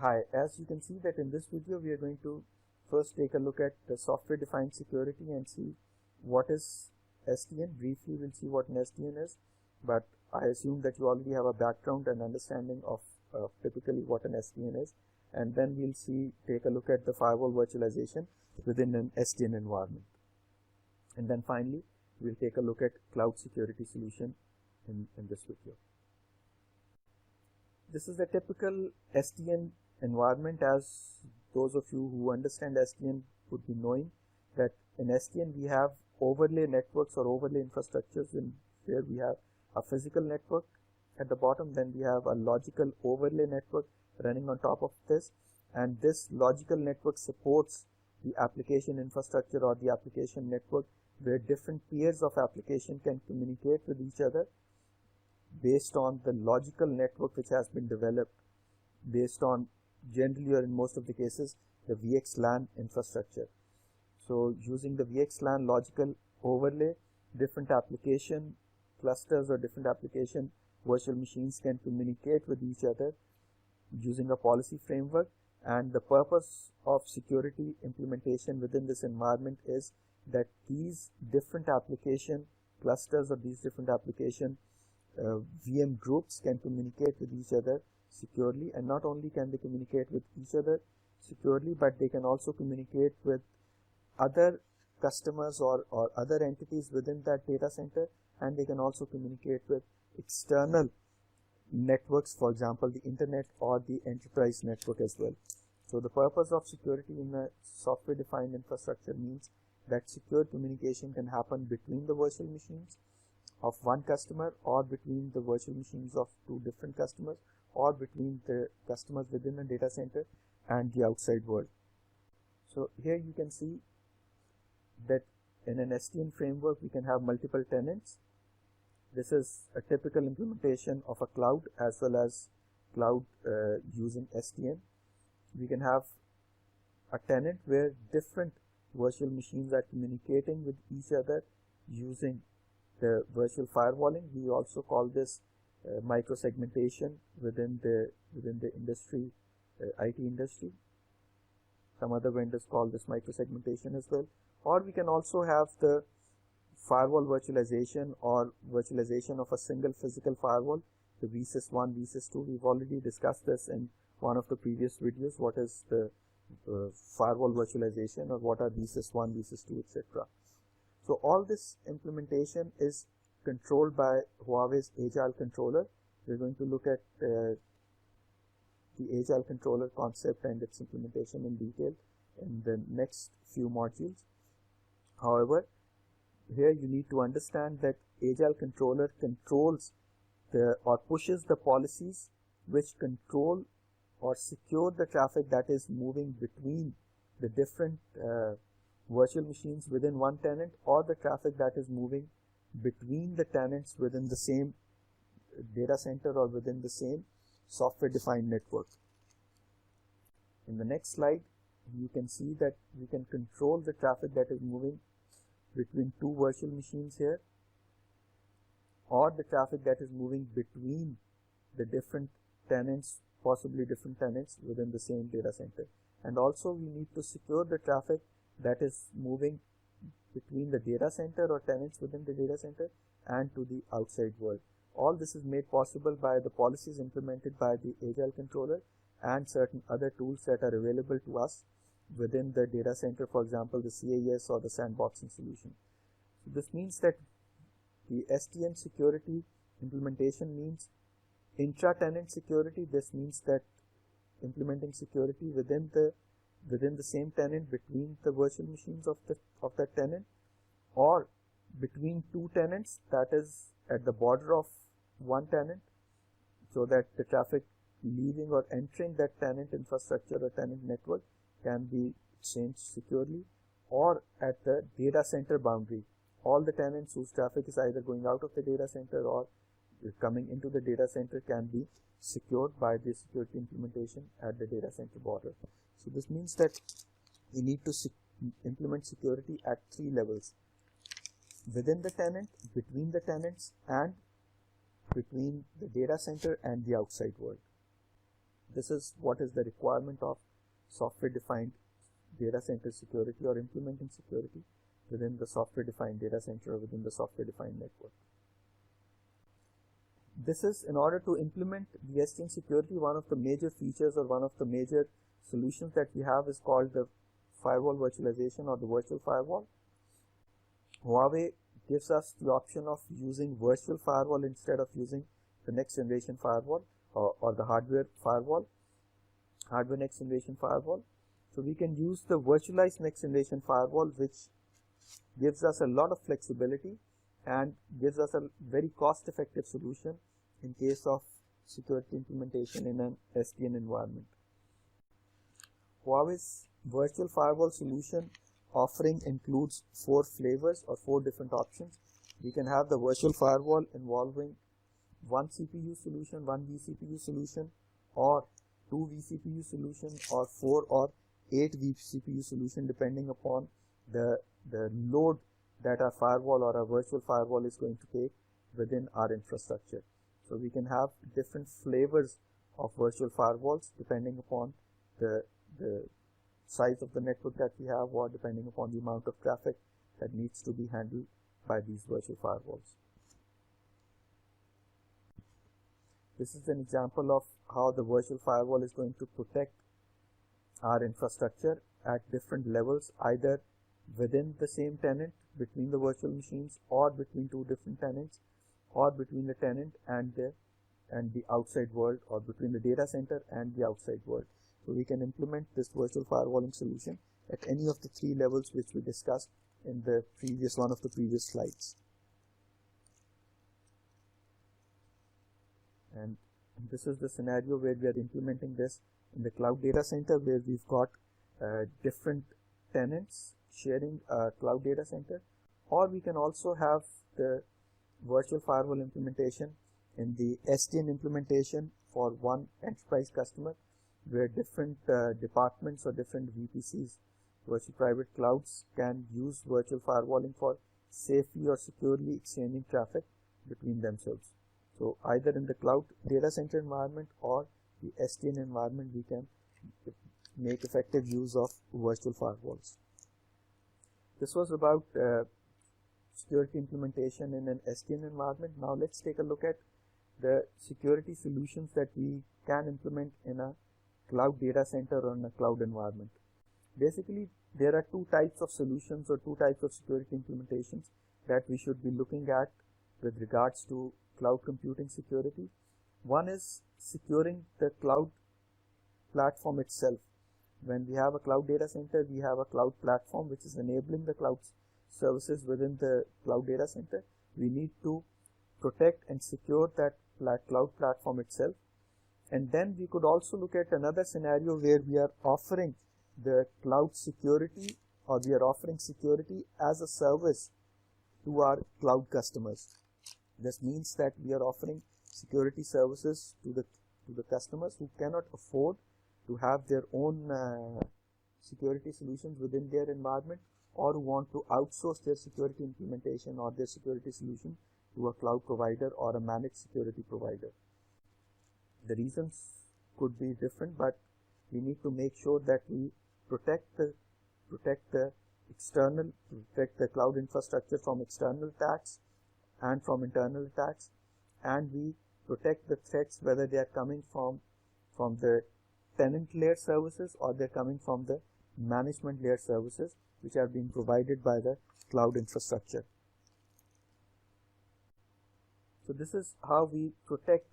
Hi, as you can see that in this video we are going to first take a look at the software defined security and see what is SDN. Briefly we'll see what an SDN is, but I assume that you already have a background and understanding of typically what an SDN is, and then we'll take a look at the firewall virtualization within an SDN environment, and then finally we'll take a look at cloud security solution in this video. This is a typical SDN environment. As those of you who understand SDN would be knowing that in SDN we have overlay networks or overlay infrastructures, in where we have a physical network at the bottom, then we have a logical overlay network running on top of this, and this logical network supports the application infrastructure or the application network, where different peers of application can communicate with each other based on the logical network which has been developed based on, generally or in most of the cases, the VXLAN infrastructure. So using the VXLAN logical overlay, different application clusters or different application virtual machines can communicate with each other using a policy framework, and the purpose of security implementation within this environment is that these different application clusters or these different application VM groups can communicate with each other securely, and not only can they communicate with each other securely, but they can also communicate with other customers or other entities within that data center, and they can also communicate with external networks, for example the internet or the enterprise network as well. So the purpose of security in a software defined infrastructure means that secure communication can happen between the virtual machines of one customer, or between the virtual machines of two different customers, or between the customers within a data center and the outside world. So here you can see that in an SDN framework we can have multiple tenants. This is a typical implementation of a cloud as well as cloud using SDN. We can have a tenant where different virtual machines are communicating with each other using the virtual firewalling. We also call this microsegmentation within the industry, IT industry. Some other vendors call this microsegmentation as well. Or we can also have the firewall virtualization or virtualization of a single physical firewall, the vSys1, vSys2. We've already discussed this in one of the previous videos. What is the firewall virtualization, or what are vSys1, vSys2, etc. So all this implementation is controlled by Huawei's Agile controller. We're going to look at the Agile controller concept and its implementation in detail in the next few modules. However, here you need to understand that Agile controller controls or pushes the policies which control or secure the traffic that is moving between the different virtual machines within one tenant, or the traffic that is moving between the tenants within the same data center or within the same software defined network. In the next slide you can see that we can control the traffic that is moving between two virtual machines here, or the traffic that is moving between the different tenants, possibly different tenants within the same data center. And also we need to secure the traffic that is moving between the data center or tenants within the data center and to the outside world. All this is made possible by the policies implemented by the Agile controller and certain other tools that are available to us within the data center, for example the CAS or the sandboxing solution. So this means that the SDN security implementation means intra-tenant security. This means that implementing security within the same tenant, between the virtual machines of that tenant, or between two tenants, that is at the border of one tenant, so that the traffic leaving or entering that tenant infrastructure or tenant network can be exchanged securely, or at the data center boundary. All the tenants whose traffic is either going out of the data center or coming into the data center can be secured by the security implementation at the data center border. So this means that we need to implement security at three levels: within the tenant, between the tenants, and between the data center and the outside world. This is what is the requirement of software-defined data center security or implementing security within the software-defined data center or within the software-defined network. This is in order to implement the SDN security, one of the major features or one of the major solutions that we have is called the firewall virtualization or the virtual firewall. Huawei gives us the option of using virtual firewall instead of using the next generation firewall or the hardware firewall, hardware next generation firewall. So we can use the virtualized next generation firewall, which gives us a lot of flexibility and gives us a very cost effective solution in case of security implementation in an SDN environment. Huawei's virtual firewall solution offering includes 4 flavors or 4 different options. We can have the virtual firewall involving 1 CPU solution, 1 vCPU solution, or 2 vCPU solution, or 4 or 8 vCPU solution, depending upon the load that our firewall or our virtual firewall is going to take within our infrastructure. So we can have different flavors of virtual firewalls depending upon the size of the network that we have, or depending upon the amount of traffic that needs to be handled by these virtual firewalls. This is an example of how the virtual firewall is going to protect our infrastructure at different levels, either within the same tenant, between the virtual machines, or between 2 different tenants, or between the tenant and the outside world, or between the data center and the outside world. So we can implement this virtual firewalling solution at any of the 3 levels which we discussed in the previous one of the previous slides. And this is the scenario where we are implementing this in the cloud data center, where we've got different tenants sharing a cloud data center, or we can also have the virtual firewall implementation in the SDN implementation for one enterprise customer, where different departments or different VPCs, virtual private clouds, can use virtual firewalling for safely or securely exchanging traffic between themselves. So either in the cloud data center environment or the SDN environment, we can make effective use of virtual firewalls. This was about security implementation in an SDN environment. Now let's take a look at the security solutions that we can implement in a cloud data center or in a cloud environment. Basically, there are 2 types of solutions or 2 types of security implementations that we should be looking at with regards to cloud computing security. One is securing the cloud platform itself. When we have a cloud data center, we have a cloud platform which is enabling the cloud services within the cloud data center. We need to protect and secure that cloud platform itself. And then we could also look at another scenario where we are offering the cloud security, or we are offering security as a service to our cloud customers. This means that we are offering security services to the customers who cannot afford to have their own security solutions within their environment, or who want to outsource their security implementation or their security solution to a cloud provider or a managed security provider. The reasons could be different, but we need to make sure that we protect the cloud infrastructure from external attacks and from internal attacks, and we protect the threats whether they are coming from the tenant layer services or they're coming from the management layer services which are being provided by the cloud infrastructure. So this is how we protect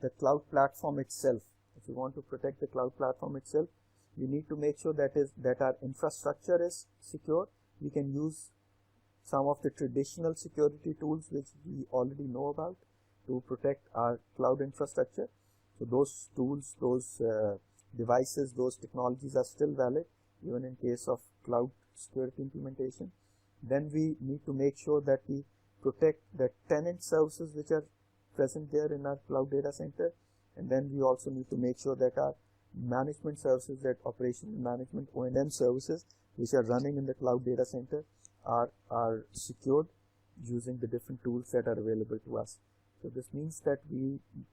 the cloud platform itself. If you want to protect the cloud platform itself, we need to make sure that our infrastructure is secure. We can use some of the traditional security tools which we already know about to protect our cloud infrastructure. So those tools, those devices, those technologies are still valid even in case of cloud security implementation. Then we need to make sure that we protect the tenant services which are present there in our cloud data center, and then we also need to make sure that our management services, that operational management O&M services which are running in the cloud data center are secured using the different tools that are available to us. So this means that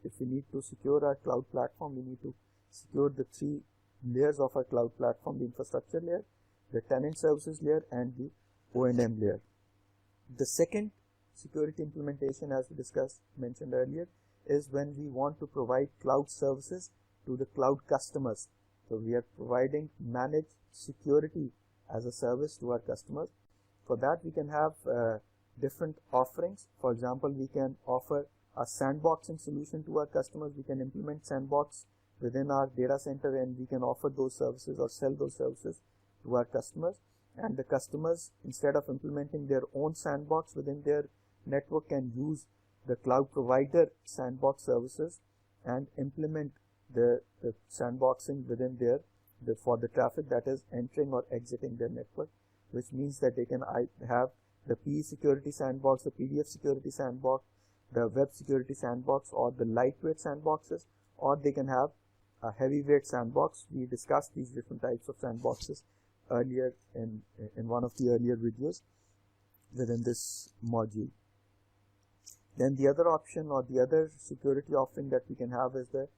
if we need to secure our cloud platform, we need to secure the three layers of our cloud platform: the infrastructure layer, the tenant services layer, and the O&M layer. The second security implementation, as we mentioned earlier, is when we want to provide cloud services to the cloud customers. So we are providing managed security as a service to our customers. For that, we can have different offerings. For example, we can offer a sandboxing solution to our customers. We can implement sandbox within our data center, and we can offer those services or sell those services to our customers. And the customers, instead of implementing their own sandbox within their network, can use the cloud provider sandbox services and implement the sandboxing within for the traffic that is entering or exiting their network, which means that they can have the PE security sandbox, the PDF security sandbox, the web security sandbox, or the lightweight sandboxes, or they can have a heavyweight sandbox. We discussed these different types of sandboxes earlier in one of the earlier videos within this module. Then the other option or the other security offering that we can have is the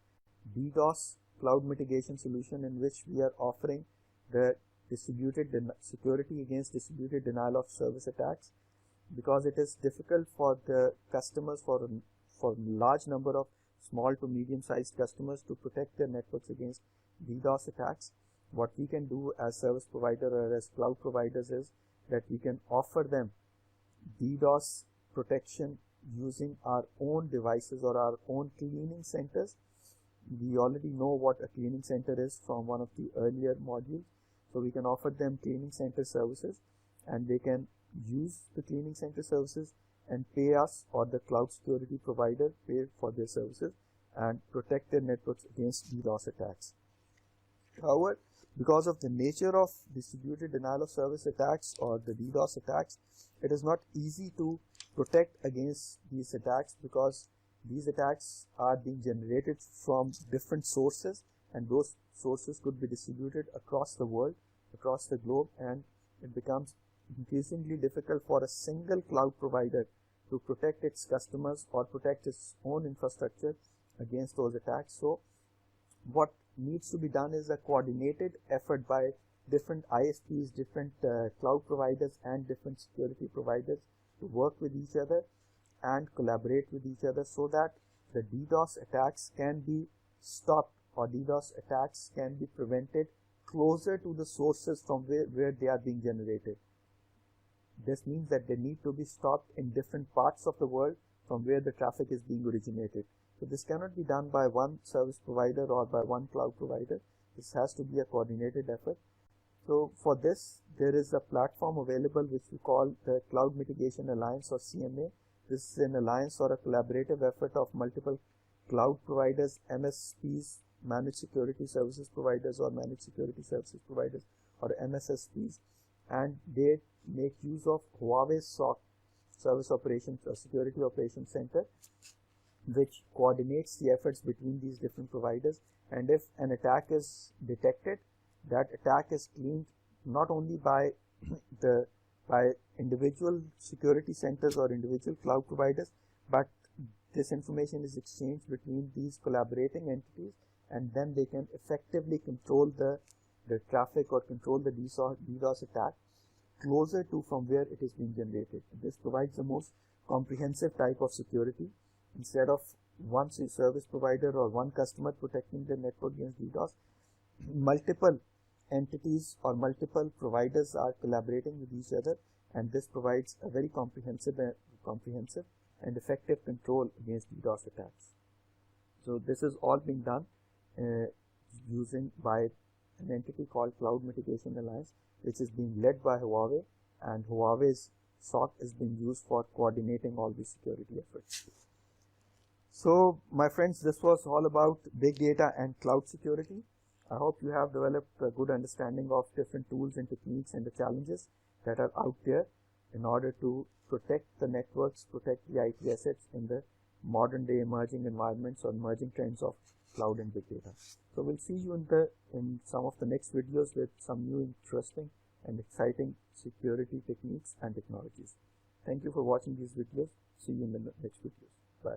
DDoS cloud mitigation solution, in which we are offering the distributed security against distributed denial of service attacks, because it is difficult for the customers, for large number of small to medium sized customers, to protect their networks against DDoS attacks. What we can do as service provider or as cloud providers is that we can offer them DDoS protection using our own devices or our own cleaning centers. We already know what a cleaning center is from one of the earlier modules. So we can offer them cleaning center services, and they can use the cleaning center services and pay us, or the cloud security provider pay for their services, and protect their networks against DDoS attacks. However, because of the nature of distributed denial of service attacks or the DDoS attacks, it is not easy to protect against these attacks, because these attacks are being generated from different sources, and those sources could be distributed across the world, across the globe, and it becomes increasingly difficult for a single cloud provider to protect its customers or protect its own infrastructure against those attacks. So what needs to be done is a coordinated effort by different ISPs, different cloud providers, and different security providers to work with each other and collaborate with each other, so that the DDoS attacks can be stopped, or DDoS attacks can be prevented closer to the sources from where they are being generated. This means that they need to be stopped in different parts of the world from where the traffic is being originated. So this cannot be done by one service provider or by one cloud provider. This has to be a coordinated effort. So for this, there is a platform available which we call the Cloud Mitigation Alliance, or CMA. This is an alliance or a collaborative effort of multiple cloud providers, MSPs, managed security services providers, or managed security services providers, or MSSPs, and they make use of Huawei's SOC, Service Operations or Security Operations Center, which coordinates the efforts between these different providers. And if an attack is detected, that attack is cleaned not only by individual security centers or individual cloud providers, but this information is exchanged between these collaborating entities, and then they can effectively control the traffic or control the DDoS attack closer to from where it is being generated. This provides the most comprehensive type of security. Instead of one service provider or one customer protecting their network against DDoS, multiple entities or multiple providers are collaborating with each other, and this provides a very comprehensive and effective control against DDoS attacks. So this is all being done using by an entity called Cloud Mitigation Alliance, which is being led by Huawei, and Huawei's SOC is being used for coordinating all these security efforts. So my friends, this was all about big data and cloud security. I hope you have developed a good understanding of different tools and techniques and the challenges that are out there in order to protect the networks, protect the IT assets in the modern day emerging environments or emerging trends of cloud and big data. So we'll see you in some of the next videos with some new interesting and exciting security techniques and technologies. Thank you for watching these videos. See you in the next videos. Bye.